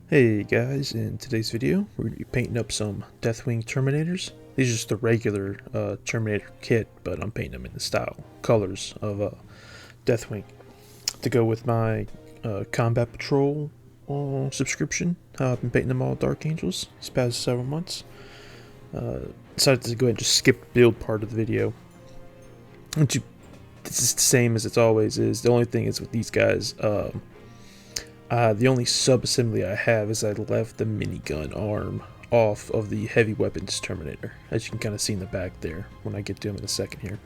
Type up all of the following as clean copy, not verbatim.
Hey guys, in today's video we're going to be painting up some Deathwing Terminators. These are just the regular Terminator kit, but I'm painting them in the style, colors of Deathwing to go with my Combat Patrol subscription. I've been painting them all Dark Angels these past several months. Decided to go ahead and just skip the build part of the video. This is the same as it always is. The only thing is with these guys, the only sub-assembly I have is I left the minigun arm off of the heavy weapons Terminator, as you can kind of see in the back there when I get to them in a second here.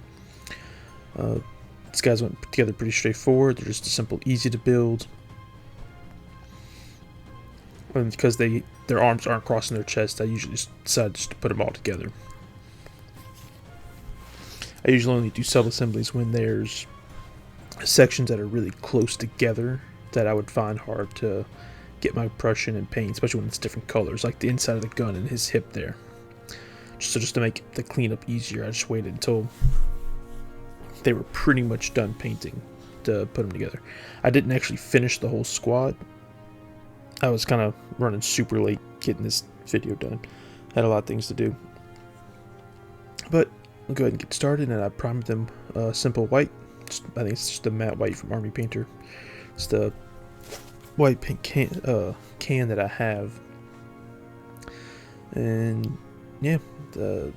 These guys went together pretty straightforward. They're just simple, easy to build. And because their arms aren't crossing their chest, I usually just decide just to put them all together. I usually only do sub-assemblies when there's sections that are really close together that I would find hard to get my brush in and paint, especially when it's different colors, like the inside of the gun and his hip there. Just to make the cleanup easier, I just waited until they were pretty much done painting to put them together. I didn't actually finish the whole squad. I was kind of running super late getting this video done. Had a lot of things to do. But I'll go ahead and get started, and I primed them simple white. I think it's just a matte white from Army Painter. It's the white paint can that I have. And yeah, the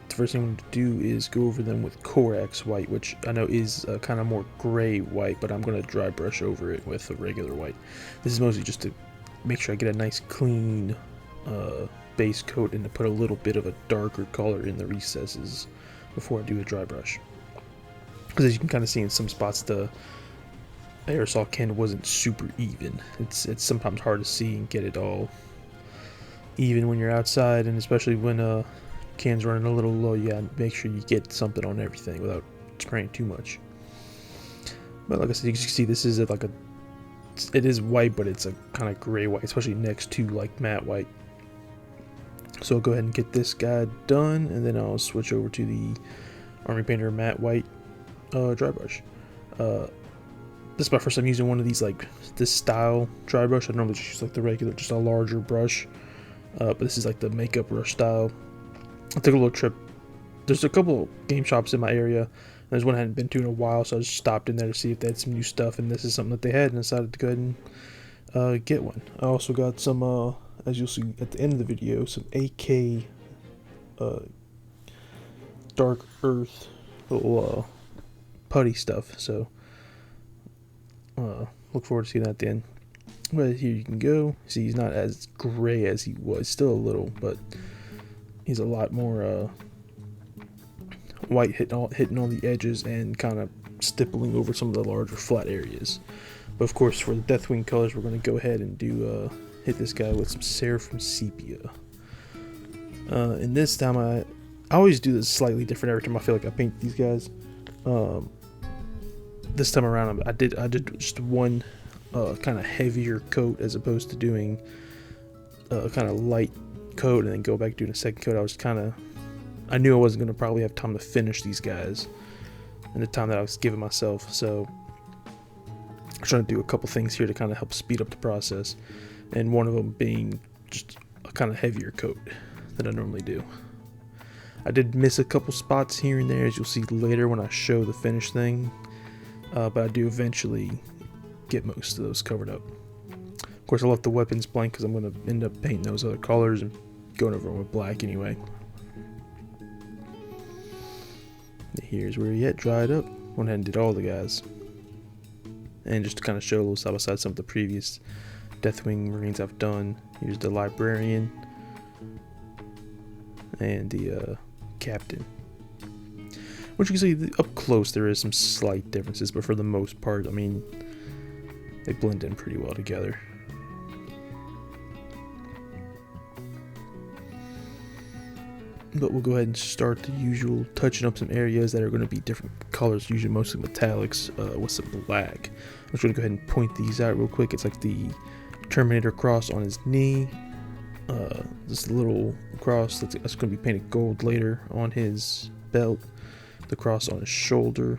first thing I'm going to do is go over them with Corax white, which I know is kind of more gray white, but I'm going to dry brush over it with a regular white. This is mostly just to make sure I get a nice clean base coat and to put a little bit of a darker color in the recesses before I do a dry brush. Because as you can kind of see in some spots, the aerosol can wasn't super even. It's sometimes hard to see and get it all even when you're outside, and especially when can's running a little low. Yeah, make sure you get something on everything without spraying too much. But like I said, you can see this is it is white, but it's a kind of gray white, especially next to like matte white. So I'll go ahead and get this guy done, and then I'll switch over to the Army Painter matte white dry brush. This is my first time using one of these, like this style dry brush. I normally just use like the regular, just a larger brush, but this is like the makeup brush style. I took a little trip. There's a couple game shops in my area. There's one I hadn't been to in a while, so I just stopped in there to see if they had some new stuff, and this is something that they had, and decided to go ahead and get one. I also got some, as you'll see at the end of the video, some AK Dark Earth little putty stuff, so look forward to seeing that at the end. But here you can go. See, he's not as gray as he was. Still a little, but he's a lot more white hitting all the edges and kind of stippling over some of the larger flat areas. But of course, for the Deathwing colors, we're going to go ahead and do hit this guy with some Seraphim Sepia. And this time I always do this slightly different every time I feel like I paint these guys. This time around, I did just one kind of heavier coat as opposed to doing a kind of light coat and then go back doing a second coat. I knew I wasn't going to probably have time to finish these guys in the time that I was giving myself, so I'm trying to do a couple things here to kind of help speed up the process, and one of them being just a kind of heavier coat than I normally do. I did miss a couple spots here and there, as you'll see later when I show the finished thing. But I do eventually get most of those covered up. Of course, I left the weapons blank because I'm going to end up painting those other colors and going over them with black anyway. Here's where he had dried up. Went ahead and did all the guys. And just to kind of show a little side by side some of the previous Deathwing Marines I've done. Here's the Librarian and the Captain. Which you can see up close there is some slight differences, but for the most part, I mean, they blend in pretty well together. But we'll go ahead and start the usual, touching up some areas that are going to be different colors, usually mostly metallics with some black. I'm just going to go ahead and point these out real quick. It's like the Terminator cross on his knee, this little cross that's going to be painted gold later on his belt. The cross on his shoulder,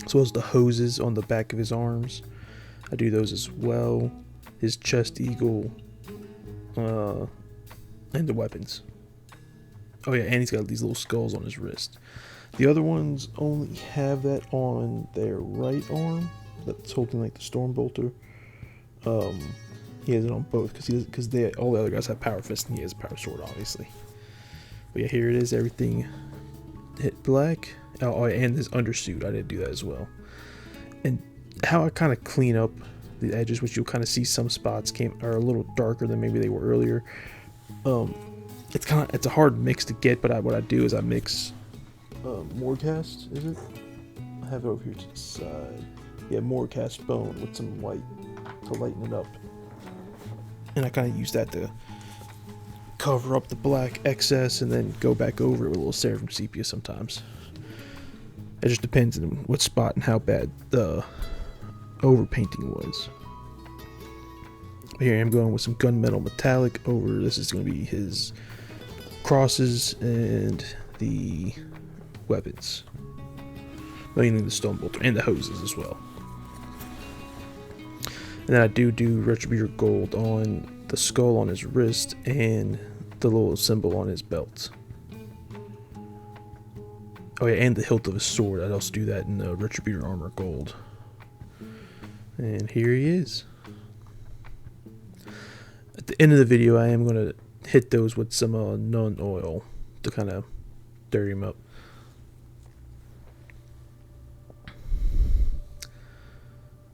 as well as the hoses on the back of his arms. I do those as well. his chest eagle, and the weapons. Oh yeah, and he's got these little skulls on his wrist. The other ones only have that on their right arm that's holding like the storm bolter. He has it on both because all the other guys have power fist and he has a power sword, obviously. But yeah, here it is. Everything hit black. Oh, and his undersuit. I didn't do that as well. And how I kind of clean up the edges, which you'll kind of see some spots are a little darker than maybe they were earlier. It's a hard mix to get, but what I do is I mix Morecast, is it? I have it over here to the side. Yeah, Morecast bone with some white to lighten it up. And I kind of use that to cover up the black excess and then go back over it with a little Seraphim sepia sometimes. It just depends on what spot and how bad the overpainting was. Here I am going with some gunmetal metallic over. This is going to be his crosses and the weapons. Mainly the stone bolter and the hoses as well. And then I do Retributor Gold on the skull on his wrist and the little symbol on his belt. Oh yeah, and the hilt of his sword. I'd also do that in the Retributor Armor Gold. And here he is. At the end of the video, I am going to hit those with some Nun oil to kind of dirty him up.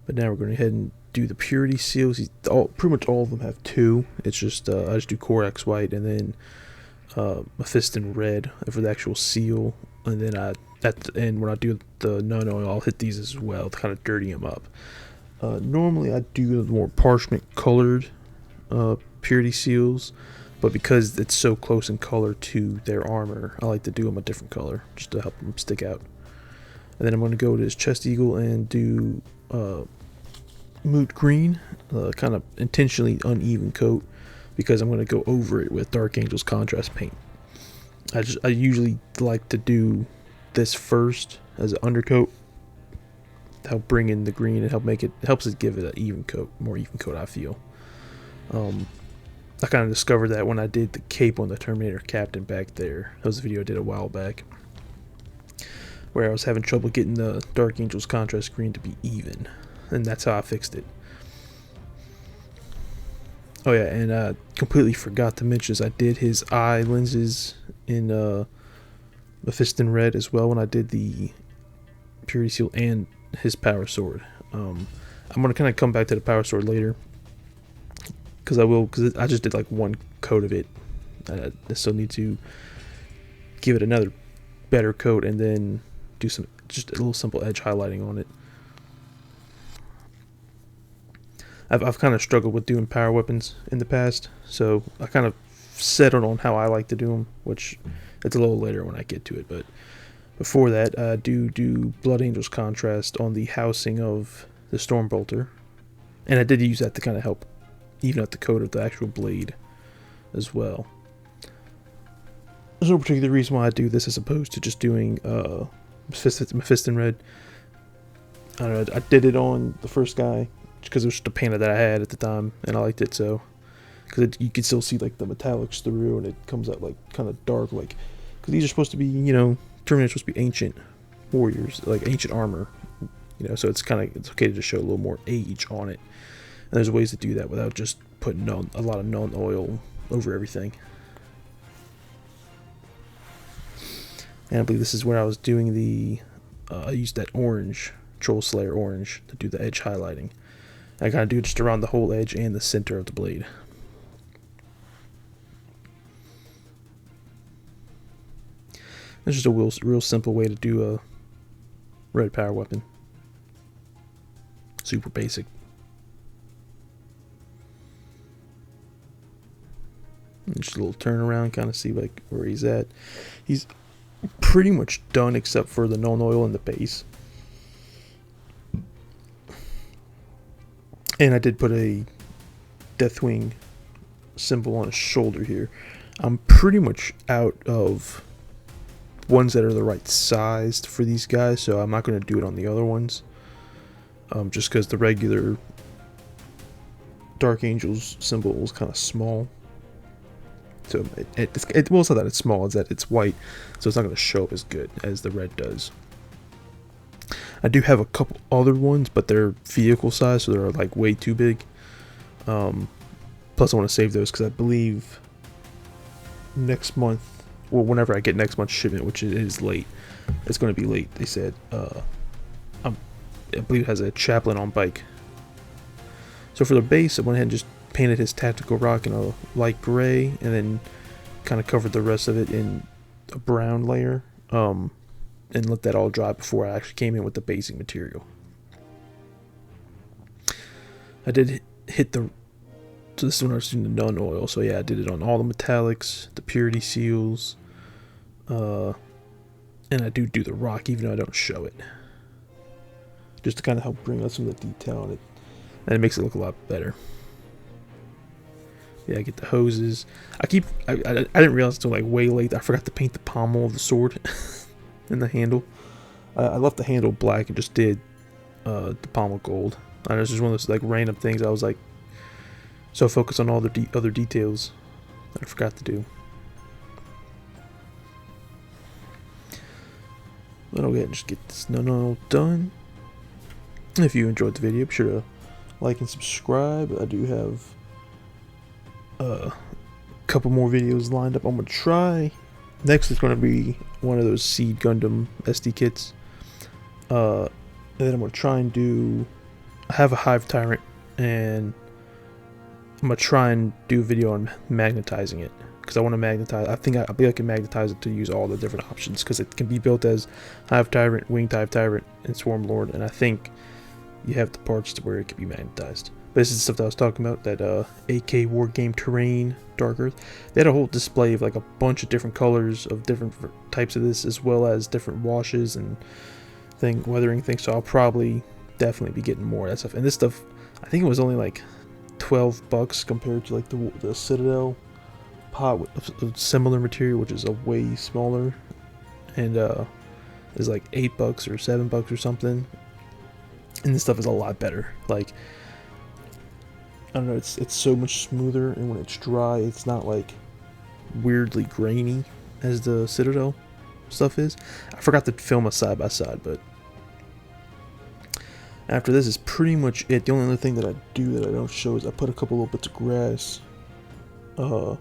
But now we're going to head and do the purity seals. Pretty much all of them have two. It's just I just do Corax white and then Mephiston red for the actual seal. And then at the end when I do the Nun oil, I'll hit these as well to kind of dirty them up. Normally I do the more parchment colored purity seals, but because it's so close in color to their armor, I like to do them a different color just to help them stick out. And then I'm going to go to his chest eagle and do moot green, kind of intentionally uneven coat because I'm going to go over it with Dark Angel's contrast paint. I usually like to do this first as an undercoat to help bring in the green and helps it give it an more even coat, I feel. I kind of discovered that when I did the cape on the Terminator Captain back there. That was a video I did a while back, where I was having trouble getting the Dark Angel's contrast green to be even, and that's how I fixed it. Oh yeah, and I completely forgot to mention is I did his eye lenses in Mephiston red as well when I did the purity seal and his power sword. I'm going to kind of come back to the power sword later, because I just did like one coat of it. I still need to give it another better coat and then do just a little simple edge highlighting on it. I've kind of struggled with doing power weapons in the past, so I kind of settled on how I like to do them, which it's a little later when I get to it. But before that, I do Blood Angel's contrast on the housing of the Stormbolter, and I did use that to kind of help even out the coat of the actual blade as well. There's no particular reason why I do this as opposed to just doing Mephiston red. I don't know, I did it on the first guy because it was just a painter that I had at the time and I liked it, so because you can still see like the metallics through and it comes out like kind of dark, like because these are supposed to be, Terminators are supposed to be ancient warriors, like ancient armor, so it's okay to just show a little more age on it. And there's ways to do that without just putting a lot of Nun oil over everything. And I believe this is where I was doing I used that orange, Troll Slayer orange, to do the edge highlighting. I kind of do it just around the whole edge and the center of the blade. It's just a real simple way to do a red power weapon. Super basic. And just a little turnaround, kind of see like where he's at. He's pretty much done except for the Nun oil in the base. And I did put a Deathwing symbol on his shoulder here. I'm pretty much out of ones that are the right sized for these guys, so I'm not going to do it on the other ones. Just because the regular Dark Angel's symbol was kind of small. So well, it's not that it's small, it's that it's white, so it's not going to show up as good as the red does. I do have a couple other ones, but they're vehicle size, so they're like way too big. Plus I want to save those because I believe next month, well, whenever I get next month's shipment, which is late, it's going to be late, they said, I believe it has a chaplain on bike. So for the base, I went ahead and just painted his tactical rock in a light gray, and then kind of covered the rest of it in a brown layer, and let that all dry before I actually came in with the basing material. I did hit the, so this is when I was doing the Nun oil, so yeah, I did it on all the metallics, the purity seals, and I do the rock even though I don't show it, just to kind of help bring out some of the detail on it, and it makes it look a lot better. Yeah, I get the hoses. I didn't realize until like way late that I forgot to paint the pommel of the sword and the handle. I left the handle black and just did the pommel gold. I know it's just one of those like random things. I was like so focused on all the other details that I forgot to do. Then I'll go ahead and just get this all done. If you enjoyed the video, be sure to like and subscribe. I do have a couple more videos lined up I'm gonna try. Next is going to be one of those Seed Gundam SD kits, and then I'm gonna try and do, I have a Hive Tyrant, and I'm gonna try and do a video on magnetizing it, because I want to magnetize. I think I can magnetize it to use all the different options, because it can be built as Hive Tyrant, Winged Hive Tyrant, and Swarm Lord, and I think you have the parts to where it can be magnetized. But this is the stuff that I was talking about, that AK Wargame Terrain Dark Earth. They had a whole display of like a bunch of different colors of different types of this, as well as different washes and weathering things. So I'll probably definitely be getting more of that stuff. And this stuff, I think it was only like $12 compared to like the Citadel pot with a similar material, which is a way smaller, and is like $8 or $7 or something. And this stuff is a lot better. Like, I don't know, it's so much smoother, and when it's dry, it's not like weirdly grainy as the Citadel stuff is. I forgot to film a side by side, but after this is pretty much it. The only other thing that I do that I don't show is I put a couple little bits of grass, little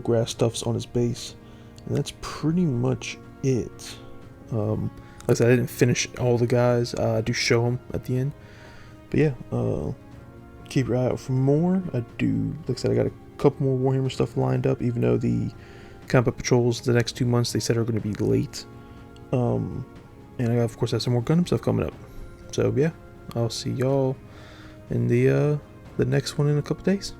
grass stuffs on his base, and that's pretty much it. Like I said, I didn't finish all the guys. I do show them at the end, but yeah. Keep your eye out for more. I do, like I said, I got a couple more Warhammer stuff lined up, even though the combat patrols the next 2 months they said are going to be late. And I of course have some more Gundam stuff coming up. So yeah, I'll see y'all in the next one in a couple days.